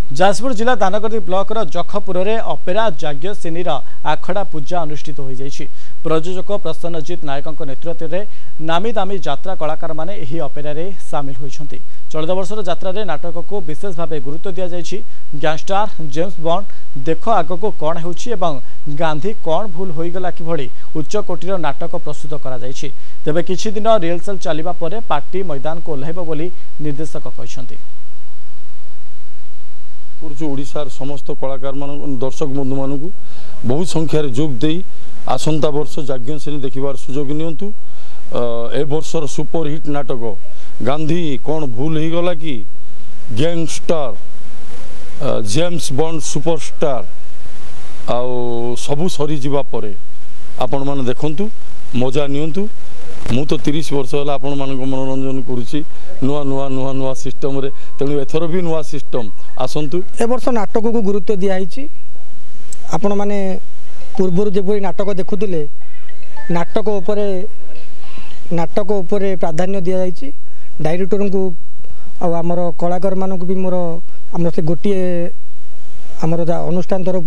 जाजपुर जिला दानगदी ब्लॉक जखपुर में अपेरा यज्ञसेनीर आखड़ा पूजा अनुष्ठित हो जाइछि। प्रयोजक प्रसन्नजीत नायक नेतृत्व में नामी दामी यात्रा कलाकार माने एही अपेरा रे सामिल होइछन्ति। चलित वर्षर यात्रा रे नाटक को विशेष भाव गुरुत्व दिया जाइछि। गैंगस्टर जेम्स बॉन्ड देख आगको कौन होउछि एवं गांधी कौन भूल होईगला कि उच्च कोटीर नाटक प्रस्तुत करा जाइछि। तेबे किछि दिन रिहर्सल चलिबा परे पार्टी मैदान को ओह्लाइब बोली निर्देशक कहिसन्ति। ओडिशार समस्त कलाकार मान दर्शक बंधु मानक बहुत संख्यार जोग दे आसंता वर्ष यज्ञसेनी देखिबार सुजोग नियंतु। ए वर्षर सुपरहिट नाटक गांधी कौन भूल हो गला कि गैंगस्टर जेम्स बॉन्ड सुपरस्टार आउ सबू सरी जीवा परे आपण माने देखंतु मजा नियंतु। मु तो 30 वर्ष है आपण मानक मनोरंजन करुच्ची नुआ नुआ नुआ नुआ सिस्टम रे तेणु एथर भी नुआ सिस्टम आसंतु। ए वर्ष नाटक को गुरुत्व दिखाई आपण माने पूर्व जेपरी नाटक देखुले नाटक उपरे प्राधान्य दि जाइए। डायरेक्टर को आमर कलाकार मानक भी मोर आम से गोटे आमर अनुष्ठान तरफ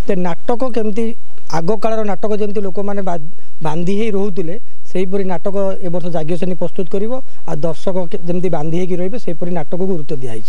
नाटक केमती आग कालर नाटक जमी लोक मैंने बांधी ही रोते सेहीपरी नाटक ए वर्ष यज्ञसेनी प्रस्तुत कर दर्शक जमी बांधी ही रही से नाटक को गुरुत्व दिखाई।